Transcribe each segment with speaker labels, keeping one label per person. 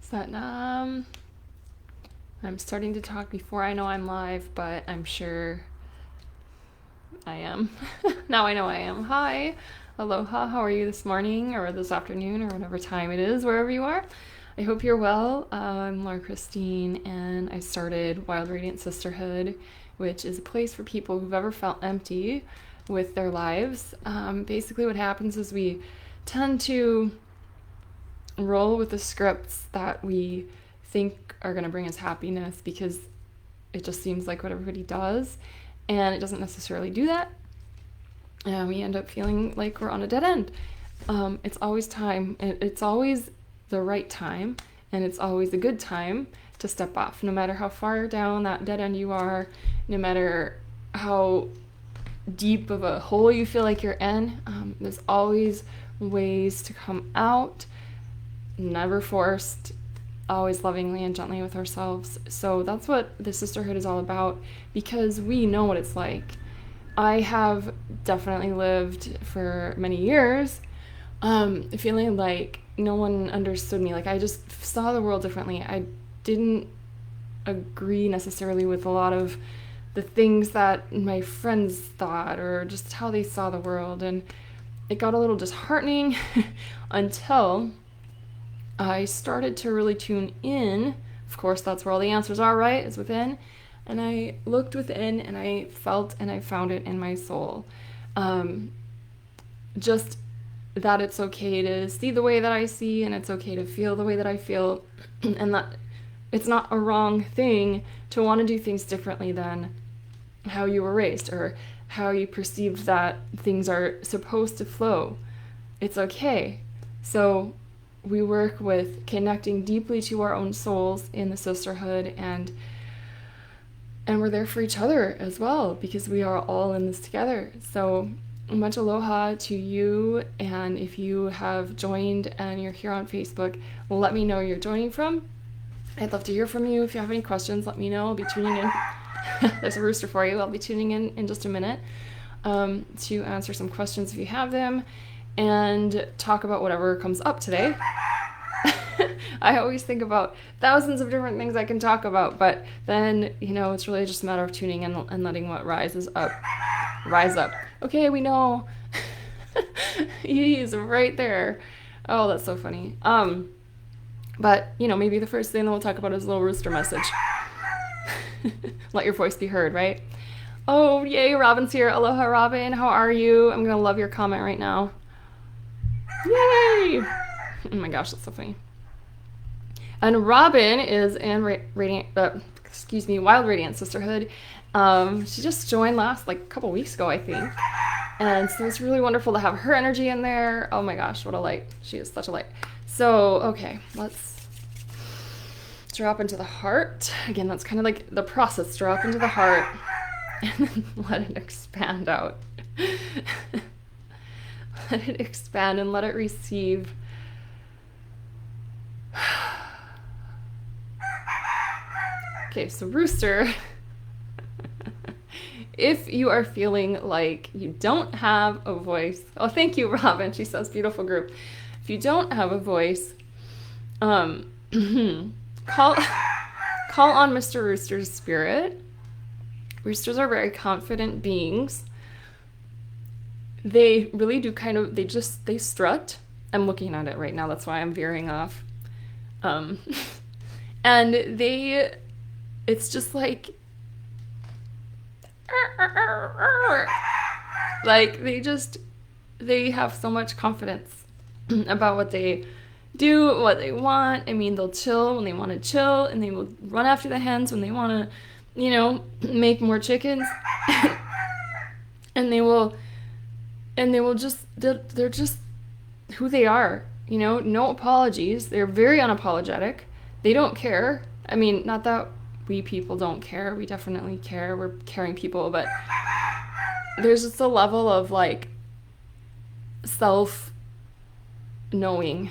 Speaker 1: But I'm starting to talk before I know I'm live, but I'm sure I am. Now I know I am. Hi. Aloha. How are you this morning or this afternoon or whatever time it is, wherever you are? I hope you're well. I'm Laura Christine, and I started Wild Radiant Sisterhood, which is a place for people who've ever felt empty with their lives. Basically, what happens is we tend to roll with the scripts that we think are going to bring us happiness because it just seems like what everybody does, and it doesn't necessarily do that. And we end up feeling like we're on a dead end. It's always time. It's always the right time, and it's always a good time to step off. No matter how far down that dead end you are, no matter how deep of a hole you feel like you're in, there's always ways to come out, never forced, always lovingly and gently with ourselves. So that's what the sisterhood is all about, because we know what it's like. I have definitely lived for many years feeling like no one understood me. Like I just saw the world differently. I didn't agree necessarily with a lot of the things that my friends thought or just how they saw the world. And it got a little disheartening until I started to really tune in. Of course, that's where all the answers are, right? Is within. And I looked within and I felt and I found it in my soul. Just that it's okay to see the way that I see, and it's okay to feel the way that I feel, and that it's not a wrong thing to want to do things differently than how you were raised or how you perceived that things are supposed to flow. It's okay. So we work with connecting deeply to our own souls in the sisterhood, and we're there for each other as well, because we are all in this together. So much aloha to you, and if you have joined and you're here on Facebook, let me know where you're joining from. I'd love to hear from you. If you have any questions, let me know. I'll be tuning in. There's a rooster for you. I'll be tuning in just a minute to answer some questions if you have them, and talk about whatever comes up today. I always think about thousands of different things I can talk about, but then, it's really just a matter of tuning in and letting what rises up rise up. Okay, we know. He's right there. Oh, that's so funny. But, maybe the first thing that we'll talk about is a little rooster message. Let your voice be heard, right? Oh, yay, Robin's here. Aloha, Robin. How are you? I'm going to love your comment right now. Yay! Oh my gosh, that's so funny. And Robin is in Wild Radiant Sisterhood. She just joined last, a couple weeks ago, I think. And so it's really wonderful to have her energy in there. Oh my gosh, what a light. She is such a light. So, okay, let's drop into the heart. Again, that's kind of like the process. Drop into the heart and then let it expand out. Let it expand and let it receive. Okay, so Rooster, if you are feeling like you don't have a voice, oh, thank you, Robin. She says, beautiful group. If you don't have a voice, call on Mr. Rooster's spirit. Roosters are very confident beings. They really do they strut. I'm looking at it right now. That's why I'm veering off. And it's just like they have so much confidence about what they do, what they want. I mean, they'll chill when they want to chill, and they will run after the hens when they want to, make more chickens. and they're just who they are, no apologies. They're very unapologetic. They don't care. I mean, not that we people don't care. We definitely care. We're caring people, but there's just a level of self-knowing,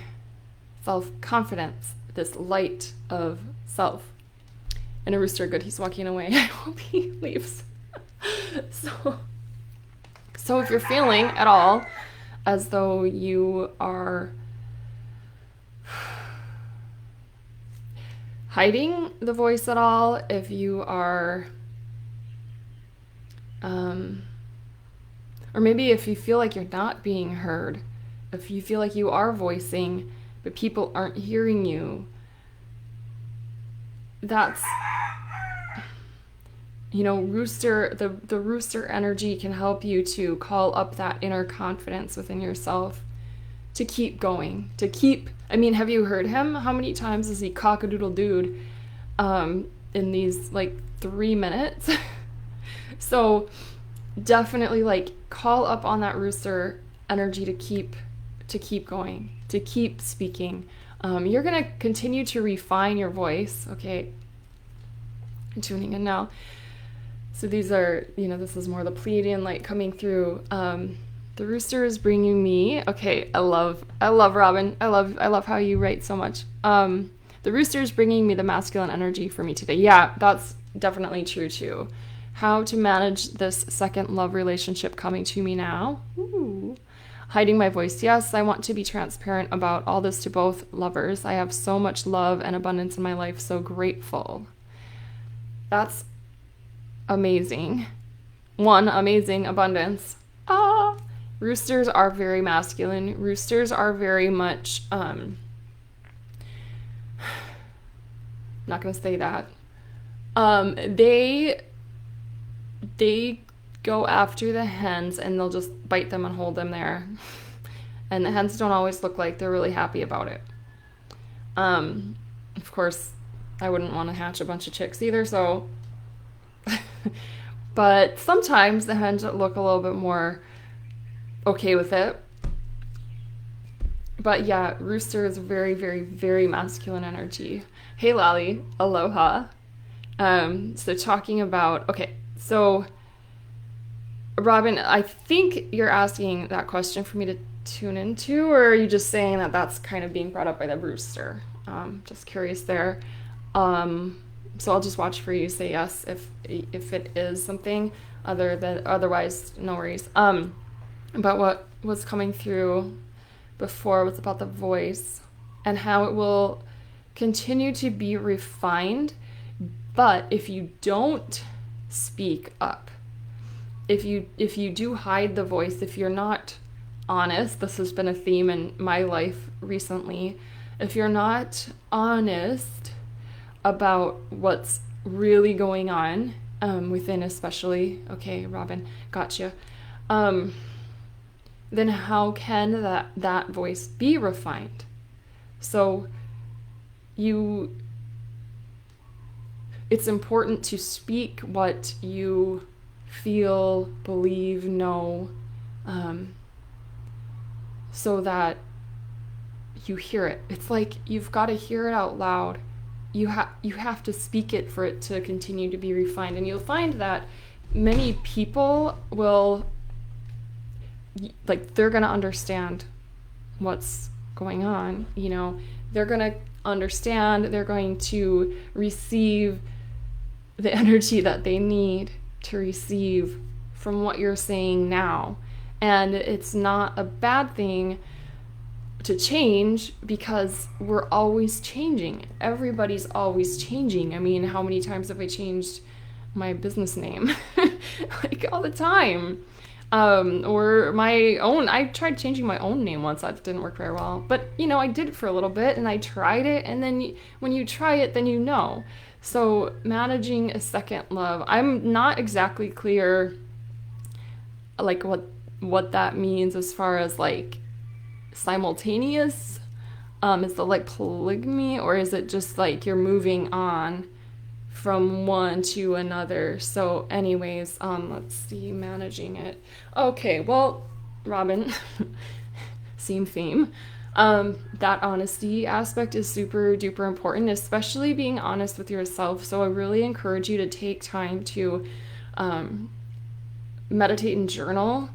Speaker 1: self-confidence, this light of self. And a rooster, good, he's walking away. I hope he leaves. So if you're feeling at all as though you are hiding the voice at all, if you are, or maybe if you feel like you're not being heard, if you feel like you are voicing, but people aren't hearing you, that's, rooster, the rooster energy can help you to call up that inner confidence within yourself to keep going, have you heard him? How many times is he cock-a-doodle-dooed in these 3 minutes? So definitely call up on that rooster energy to keep going, to keep speaking. You're going to continue to refine your voice. Okay, I'm tuning in now. So these are, this is more the Pleiadian light coming through. The rooster is bringing me. Okay, I love Robin. I love how you write so much. The rooster is bringing me the masculine energy for me today. Yeah, that's definitely true too. How to manage this second love relationship coming to me now. Ooh. Hiding my voice. Yes, I want to be transparent about all this to both lovers. I have so much love and abundance in my life. So grateful. That's amazing. One, amazing abundance. Roosters are very masculine. Roosters are very much, not going to say that. They go after the hens and they'll just bite them and hold them there. And the hens don't always look like they're really happy about it. Of course, I wouldn't want to hatch a bunch of chicks either, so... But sometimes the hens look a little bit more okay with it. But yeah, rooster is very, very, very masculine energy. Hey, Lally. Aloha. So talking about... Okay, so... Robin, I think you're asking that question for me to tune into, or are you just saying that that's kind of being brought up by the rooster? Just curious there. So I'll just watch for you say yes if it is something otherwise no worries. But what was coming through before was about the voice and how it will continue to be refined, but if you don't speak up, if you do hide the voice, if you're not honest, this has been a theme in my life recently, if you're not honest about what's really going on within, especially, okay, Robin, gotcha, then how can that voice be refined? So it's important to speak what you feel, believe, know, so that you hear it. It's like you've got to hear it out loud. You have to speak it for it to continue to be refined. And you'll find that many people will, they're going to understand what's going on. They're going to understand, they're going to receive the energy that they need to receive from what you're saying now. And it's not a bad thing to change, because we're always changing. Everybody's always changing. I mean, how many times have I changed my business name? All the time. Or my own. I tried changing my own name once. That didn't work very well. But, I did it for a little bit and I tried it. And then when you try it, then you know. So managing a second love. I'm not exactly clear what that means as far as simultaneous. Is the polygamy, or is it just you're moving on from one to another? So anyways, let's see, managing it. Okay, well, Robin, same theme. That honesty aspect is super duper important, especially being honest with yourself. So I really encourage you to take time to meditate and journal.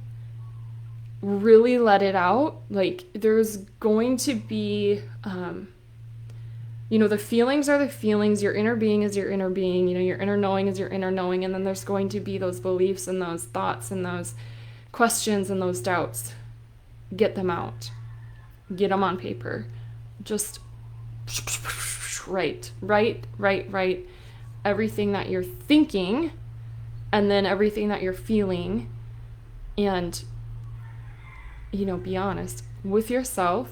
Speaker 1: Really let it out. There's going to be, the feelings are the feelings. Your inner being is your inner being. Your inner knowing is your inner knowing. And then there's going to be those beliefs and those thoughts and those questions and those doubts. Get them out. Get them on paper. Just Write everything that you're thinking and then everything that you're feeling, and, be honest with yourself.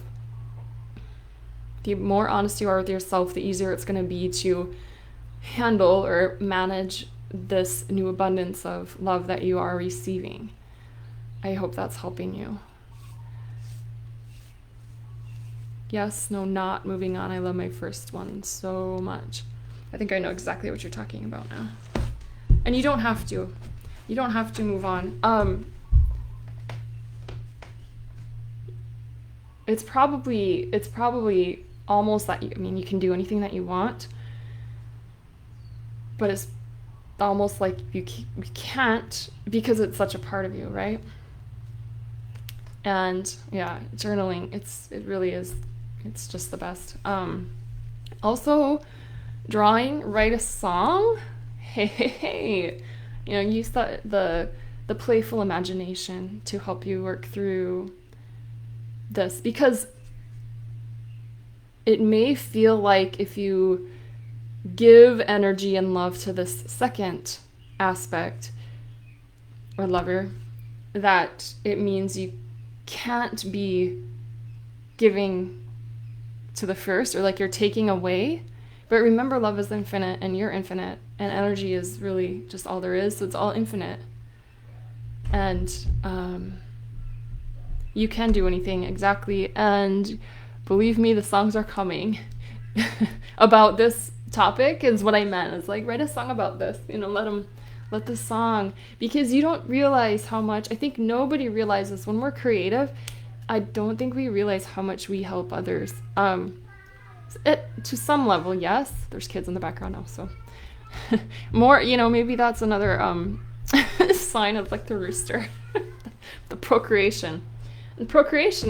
Speaker 1: The more honest you are with yourself, the easier it's going to be to handle or manage this new abundance of love that you are receiving. I hope that's helping you. Yes, no, not moving on. I love my first one so much. I think I know exactly what you're talking about now. And you don't have to. You don't have to move on. It's probably almost that you can do anything that you want, but it's almost like you can't, because it's such a part of you, right? And yeah, journaling, it really is, it's just the best. Also, drawing, write a song. Hey, use the playful imagination to help you work through this, because it may feel like if you give energy and love to this second aspect or lover, that it means you can't be giving to the first, or like you're taking away. But remember, love is infinite and you're infinite, and energy is really just all there is, so it's all infinite. And you can do anything, exactly. And believe me, the songs are coming about this topic is what I meant. It's like, write a song about this, let the song, because you don't realize how much, I think nobody realizes when we're creative, I don't think we realize how much we help others. To some level, yes. There's kids in the background now, so more, maybe that's another sign of like the rooster, the procreation,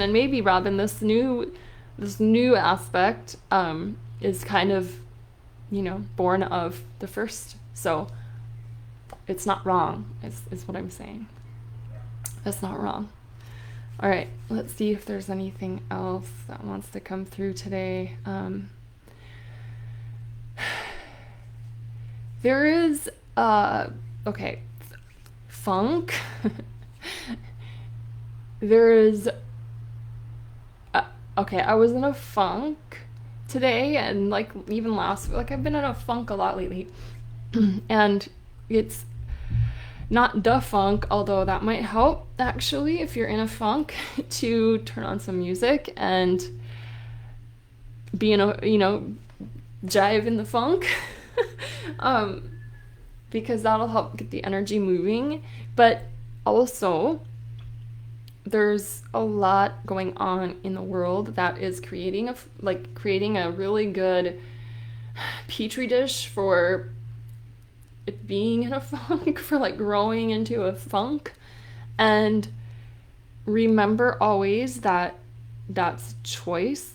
Speaker 1: and maybe, Robin, this new aspect is kind of, born of the first. So it's not wrong, is what I'm saying. It's not wrong. All right, let's see if there's anything else that wants to come through today. There is, funk. There is, I was in a funk today, and like even last, like I've been in a funk a lot lately. And it's not the funk, although that might help actually if you're in a funk, to turn on some music and be in a, jive in the funk. Because that'll help get the energy moving. But also, there's a lot going on in the world that is creating a really good petri dish for it being in a funk, for like growing into a funk. And remember always that that's choice.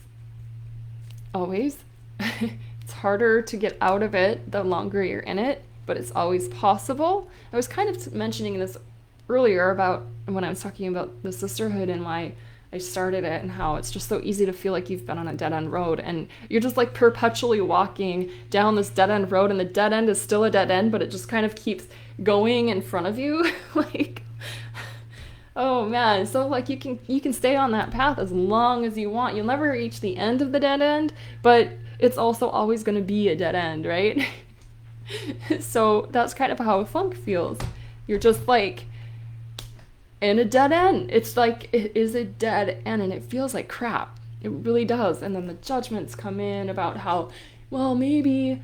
Speaker 1: Always. It's harder to get out of it the longer you're in it, but it's always possible. I was kind of mentioning this earlier about when I was talking about the sisterhood and why I started it, and how it's just so easy to feel like you've been on a dead-end road and you're just like perpetually walking down this dead-end road, and the dead end is still a dead end, but it just kind of keeps going in front of you. Like, oh man, so like you can stay on that path as long as you want. You'll never reach the end of the dead end, but it's also always going to be a dead end, right? So that's kind of how a funk feels. You're just like in a dead end. It's like, it is a dead end, and it feels like crap. It really does. And then the judgments come in about how, well, maybe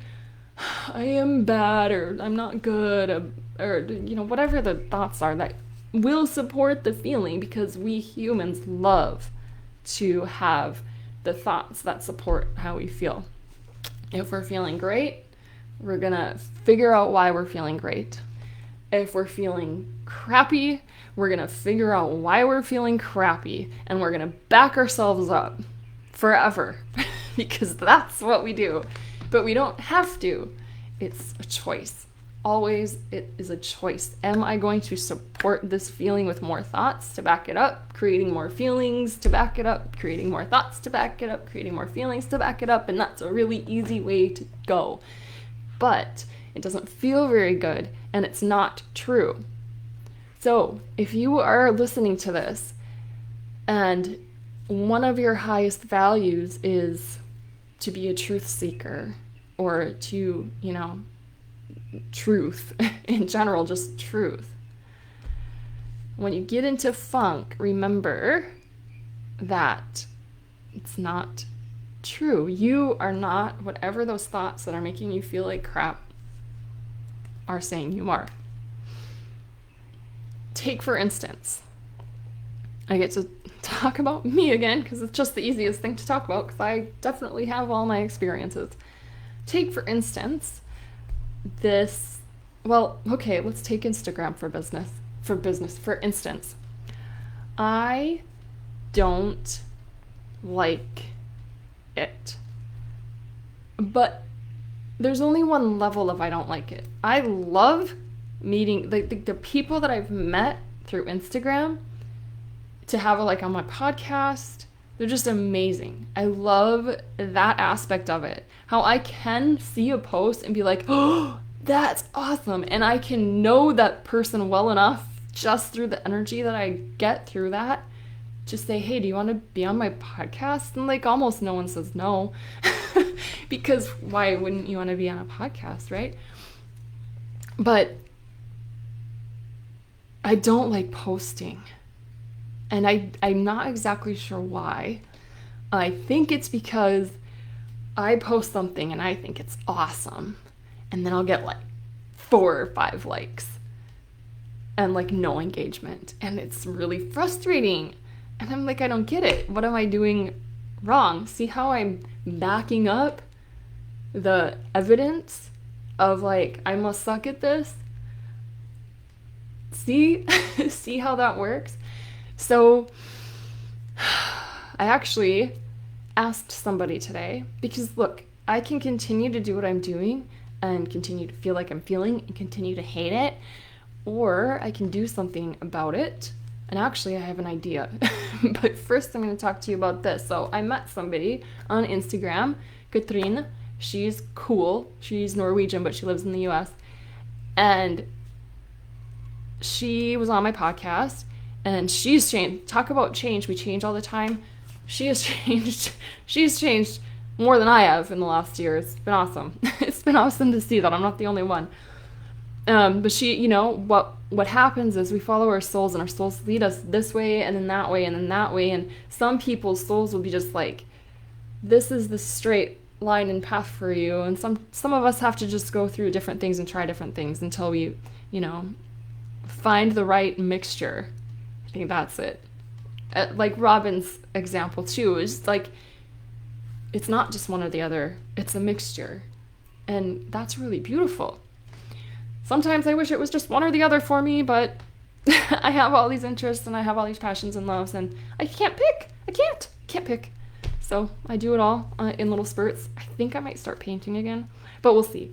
Speaker 1: I am bad, or I'm not good, or whatever the thoughts are that will support the feeling, because we humans love to have the thoughts that support how we feel. If we're feeling great, we're gonna figure out why we're feeling great. If we're feeling crappy, we're gonna figure out why we're feeling crappy, and we're gonna back ourselves up forever because that's what we do. But we don't have to. It's a choice. always, it is a choice. Am I going to support this feeling with more thoughts to back it up, creating more feelings to back it up, creating more thoughts to back it up, creating more feelings to back it up? And that's a really easy way to go. But it doesn't feel very good, and it's not true. So if you are listening to this and one of your highest values is to be a truth seeker, or to, truth in general, just truth. When you get into funk, remember that it's not true. You are not whatever those thoughts that are making you feel like crap are saying you are. Take, for instance, I get to talk about me again because it's just the easiest thing to talk about because I definitely have all my experiences. Take, for instance, let's take Instagram for business. For instance, I don't like it. But there's only one level of I don't like it. I love meeting the people that I've met through Instagram to have on my podcast. They're just amazing. I love that aspect of it. How I can see a post and be like, oh, that's awesome. And I can know that person well enough just through the energy that I get through that. Just say, hey, do you want to be on my podcast? And almost no one says no. Because why wouldn't you want to be on a podcast, right? But I don't like posting. And I'm not exactly sure why. I think it's because I post something and I think it's awesome. And then I'll get 4 or 5 likes. And no engagement. And it's really frustrating. And I'm I don't get it. What am I doing wrong? See how I'm backing up the evidence of I must suck at this? See? See how that works? So I actually asked somebody today because look, I can continue to do what I'm doing and continue to feel like I'm feeling and continue to hate it, or I can do something about it. And actually I have an idea. But first I'm going to talk to you about this. So I met somebody on Instagram, Katrine. She's cool. She's Norwegian, but she lives in the US. And she was on my podcast. And she's changed. Talk about change. We change all the time. She has changed. She's changed more than I have in the last year. It's been awesome. It's been awesome to see that. I'm not the only one. But she, what happens is we follow our souls, and our souls lead us this way and then that way and then that way. And some people's souls will be just this is the straight line and path for you. And some of us have to just go through different things and try different things until we, find the right mixture. I think that's it. Robin's example too is it's not just one or the other, it's a mixture. And that's really beautiful. Sometimes I wish it was just one or the other for me, but I have all these interests and I have all these passions and loves and I can't pick. I can't pick. So I do it all in little spurts. I think I might start painting again, but we'll see.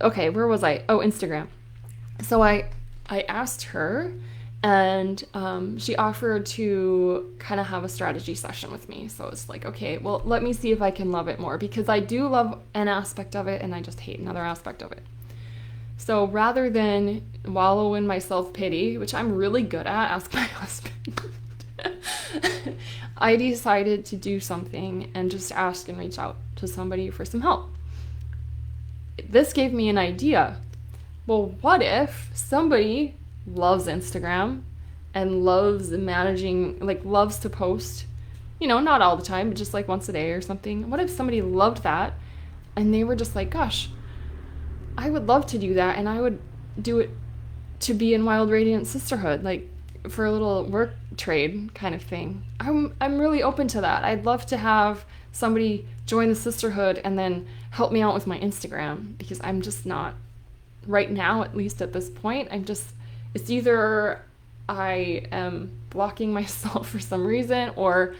Speaker 1: Okay, where was I? Oh, Instagram. So I asked her, and she offered to kind of have a strategy session with me. So it's okay, well, let me see if I can love it more, because I do love an aspect of it and I just hate another aspect of it. So rather than wallow in my self-pity, which I'm really good at, ask my husband, I decided to do something and just ask and reach out to somebody for some help. This gave me an idea. Well, what if somebody loves Instagram and loves managing, loves to post, not all the time, but just once a day or something. What if somebody loved that and they were just gosh, I would love to do that, and I would do it to be in Wild Radiant Sisterhood, for a little work trade kind of thing. I'm really open to that. I'd love to have somebody join the sisterhood and then help me out with my Instagram, because I'm just not, right now, at least at this point, it's either I am blocking myself for some reason, or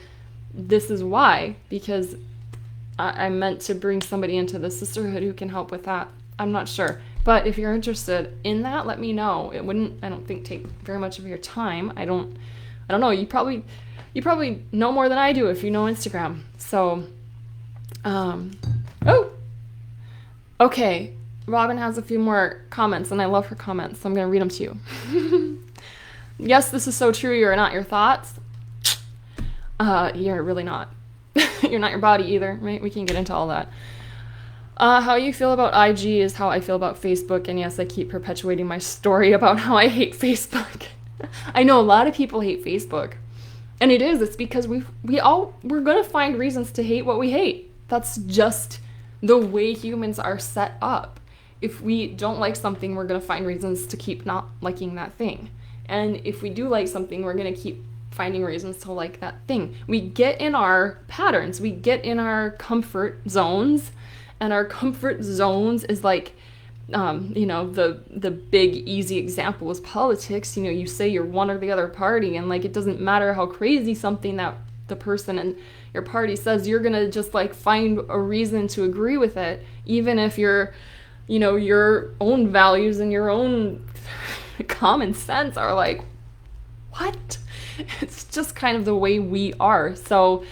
Speaker 1: this is why, because I'm meant to bring somebody into the sisterhood who can help with that I'm not sure. But if you're interested in that, let me know. It wouldn't, I don't think, take very much of your time. I don't know. You probably know more than I do if you know Instagram. So, okay. Robin has a few more comments, and I love her comments, so I'm going to read them to you. Yes, this is so true. You're not your thoughts. You're really not. You're not your body either, right? We can get into all that. How you feel about IG is how I feel about Facebook, and yes, I keep perpetuating my story about how I hate Facebook. I know a lot of people hate Facebook, and it's because we're gonna find reasons to hate what we hate. That's just the way humans are set up. If we don't like something, we're gonna find reasons to keep not liking that thing, and if we do like something, we're gonna keep finding reasons to like that thing. We get in our patterns, we get in our comfort zones. And our comfort zones is like, the big easy example is politics. You say you're one or the other party, and like it doesn't matter how crazy something that the person in your party says, you're gonna just like find a reason to agree with it, even if your own values and your own common sense are like, what? It's just kind of the way we are. So,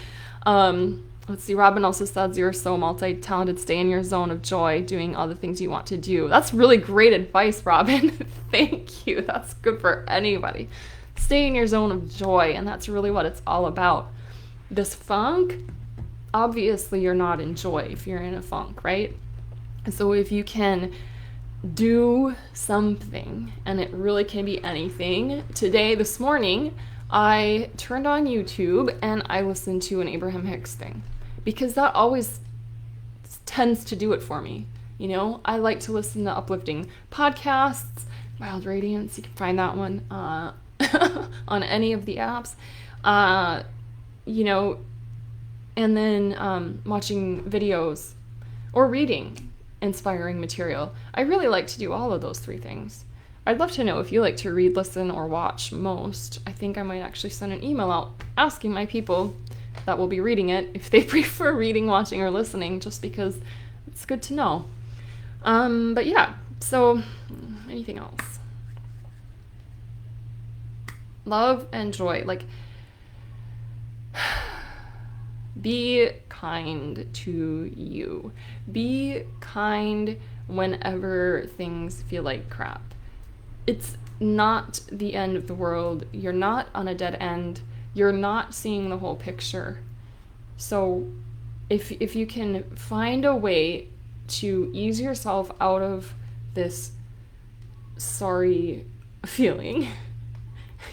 Speaker 1: let's see, Robin also says you're so multi-talented. Stay in your zone of joy doing all the things you want to do. That's really great advice, Robin. Thank you. That's good for anybody. Stay in your zone of joy, and that's really what it's all about. This funk, obviously you're not in joy if you're in a funk, right? And so if you can do something, and it really can be anything. This morning, I turned on YouTube and I listened to an Abraham Hicks thing, because that always tends to do it for me. I like to listen to uplifting podcasts. Wild Radiance, you can find that one on any of the apps. And then watching videos or reading inspiring material. I really like to do all of those three things. I'd love to know if you like to read, listen, or watch most. I think I might actually send an email out asking my people that will be reading it if they prefer reading, watching, or listening, just because it's good to know. But yeah, so anything else? Love and joy. Like, be kind to you. Be kind whenever things feel like crap. It's not the end of the world. You're not on a dead end. You're not seeing the whole picture. So if you can find a way to ease yourself out of this sorry feeling,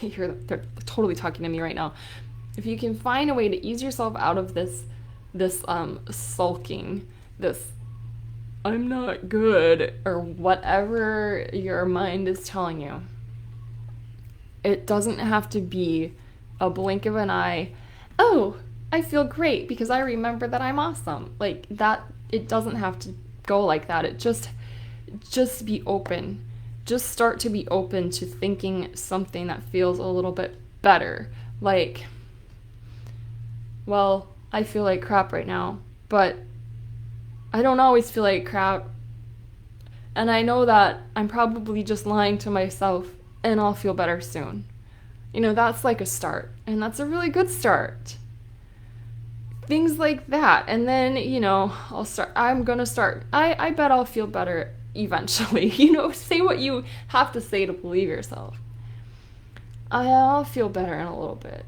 Speaker 1: they're totally talking to me right now. If you can find a way to ease yourself out of this sulking, this I'm not good, or whatever your mind is telling you. It doesn't have to be a blink of an eye. Oh, I feel great because I remember that I'm awesome. Like that, it doesn't have to go like that. It just be open. Just start to be open to thinking something that feels a little bit better. Like, well, I feel like crap right now, but I don't always feel like crap, and I know that I'm probably just lying to myself, and I'll feel better soon. That's like a start, and that's a really good start. Things like that, and then, I'm gonna start. I bet I'll feel better eventually. Say what you have to say to believe yourself. I'll feel better in a little bit.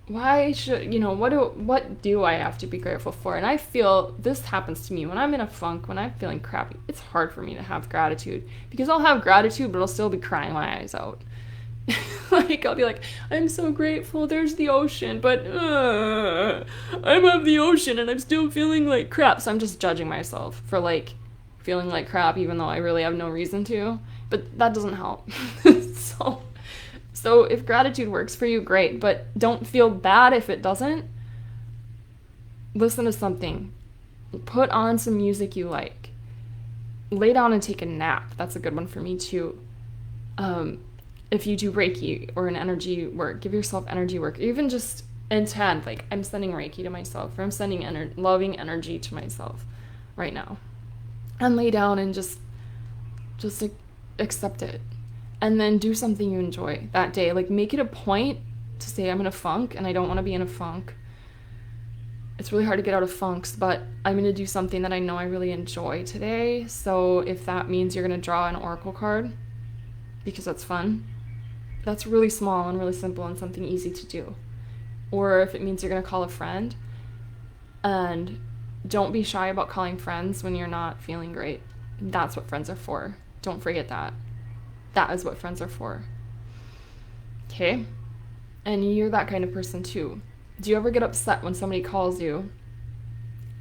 Speaker 1: Why should, what do I have to be grateful for? And I feel this happens to me when I'm in a funk, when I'm feeling crappy. It's hard for me to have gratitude, because I'll have gratitude, but I'll still be crying my eyes out. Like, I'll be like, I'm so grateful, there's the ocean, but I'm of the ocean and I'm still feeling like crap. So I'm just judging myself for like feeling like crap, even though I really have no reason to. But that doesn't help. So if gratitude works for you, great, but don't feel bad if it doesn't. Listen to something. Put on some music you like. Lay down and take a nap. That's a good one for me too. If you do Reiki or an energy work, give yourself energy work. Even just intend, like, I'm sending Reiki to myself, or I'm sending loving energy to myself right now. and lay down and just accept it. And then do something you enjoy that day. Like, make it a point to say, I'm in a funk and I don't want to be in a funk. It's really hard to get out of funks, but I'm going to do something that I know I really enjoy today. So if that means you're going to draw an oracle card, because that's fun, that's really small and really simple and something easy to do. Or if it means you're going to call a friend, and don't be shy about calling friends when you're not feeling great. That's what friends are for. Don't forget that. That is what friends are for. Okay? And you're that kind of person too. Do you ever get upset when somebody calls you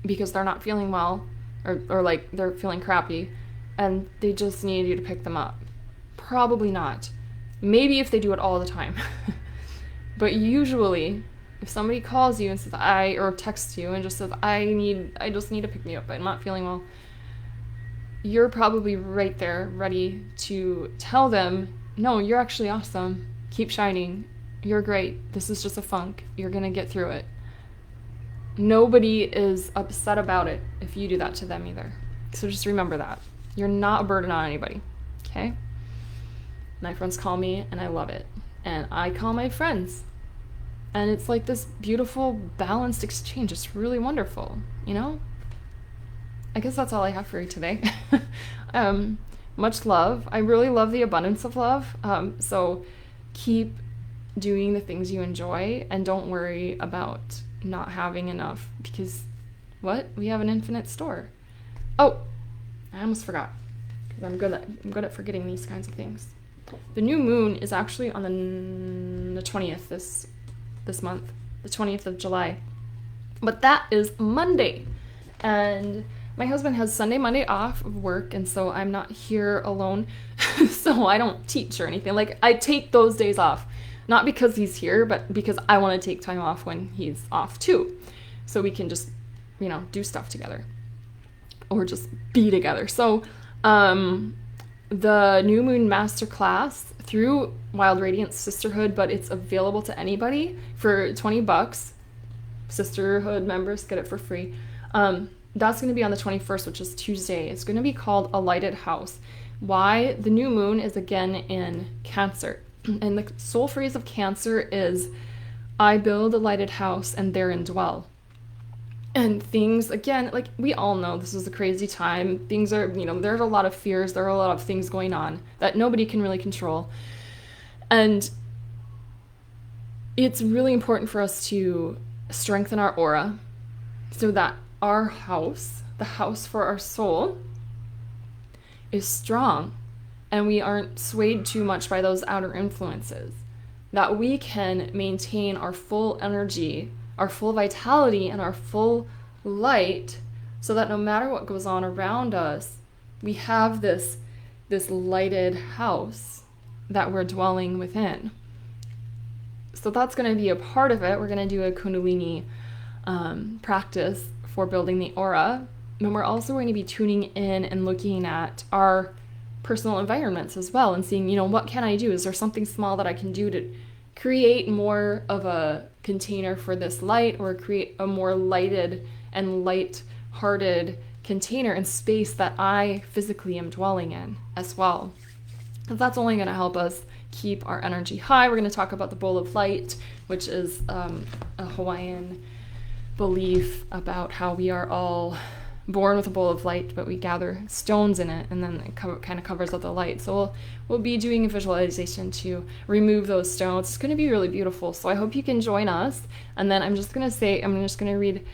Speaker 1: because they're not feeling well, or like they're feeling crappy and they just need you to pick them up? Probably not. Maybe if they do it all the time. But usually, if somebody calls you and says or texts you and just says, I just need to pick me up, I'm not feeling well, you're probably right there ready to tell them, no, you're actually awesome. Keep shining. You're great. This is just a funk. You're going to get through it. Nobody is upset about it if you do that to them either. So just remember that. You're not a burden on anybody. Okay? My friends call me and I love it. And I call my friends. And it's like this beautiful, balanced exchange. It's really wonderful, you know? I guess that's all I have for you today. Much love. I really love the abundance of love. So keep doing the things you enjoy and don't worry about not having enough, because we have an infinite store. Oh, I almost forgot, because I'm good at forgetting these kinds of things. The new moon is actually on the 20th this month, the 20th of July. But that is Monday. And my husband has Sunday, Monday off of work, and so I'm not here alone. So I don't teach or anything. Like, I take those days off. Not because he's here, but because I want to take time off when he's off too. So we can just, do stuff together. Or just be together. So the New Moon Masterclass through Wild Radiance Sisterhood, but it's available to anybody for $20. Sisterhood members get it for free. That's going to be on the 21st, which is Tuesday. It's going to be called A Lighted House. Why? The new moon is again in Cancer. And the soul phrase of Cancer is, I build a lighted house and therein dwell. And things, again, like we all know this is a crazy time. Things are, there's a lot of fears. There are a lot of things going on that nobody can really control. And it's really important for us to strengthen our aura so that our house, the house for our soul, is strong. And we aren't swayed too much by those outer influences. That we can maintain our full energy, our full vitality, and our full light, so that no matter what goes on around us, we have this lighted house that we're dwelling within. So that's going to be a part of it. We're going to do a Kundalini practice for building the aura. And we're also going to be tuning in and looking at our personal environments as well and seeing, what can I do? Is there something small that I can do to create more of a container for this light, or create a more lighted and light-hearted container and space that I physically am dwelling in as well? Because that's only going to help us keep our energy high. We're going to talk about the bowl of light, which is a Hawaiian belief about how we are all born with a bowl of light, but we gather stones in it, and then it kind of covers up the light. So we'll be doing a visualization to remove those stones. It's going to be really beautiful. So I hope you can join us. And then I'm just going to read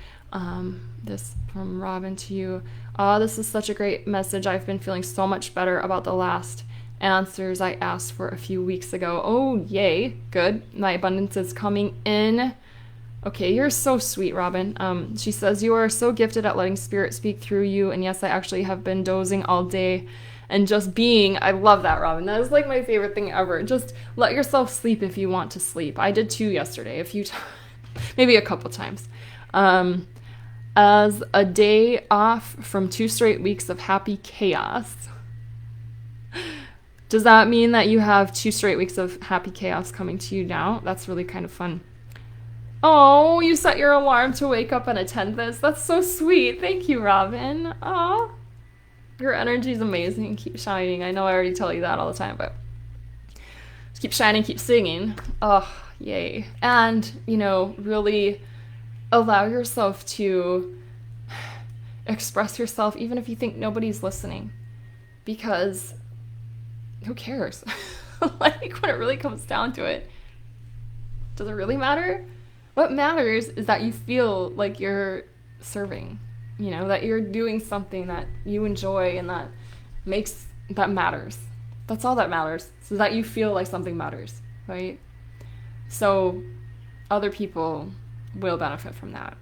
Speaker 1: this from Robin to you. This is such a great message. I've been feeling so much better about the last answers I asked for a few weeks ago. Oh, yay. Good. My abundance is coming in. Okay, you're so sweet, Robin. She says, you are so gifted at letting spirit speak through you. And yes, I actually have been dozing all day and just being. I love that, Robin. That is like my favorite thing ever. Just let yourself sleep if you want to sleep. I did too yesterday, a few times, maybe a couple times. As a day off from 2 straight weeks of happy chaos. Does that mean that you have 2 straight weeks of happy chaos coming to you now? That's really kind of fun. Oh, you set your alarm to wake up and attend this. That's so sweet. Thank you, Robin. Aw. Your energy is amazing. Keep shining. I know I already tell you that all the time, but just keep shining, keep singing. Oh, yay. And, really allow yourself to express yourself even if you think nobody's listening. Because who cares? Like, when it really comes down to it, does it really matter? What matters is that you feel like you're serving, that you're doing something that you enjoy and that matters. That's all that matters. So that you feel like something matters, right? So other people will benefit from that,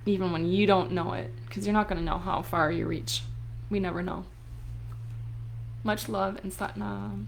Speaker 1: even when you don't know it, because you're not going to know how far you reach. We never know. Much love and Satnam.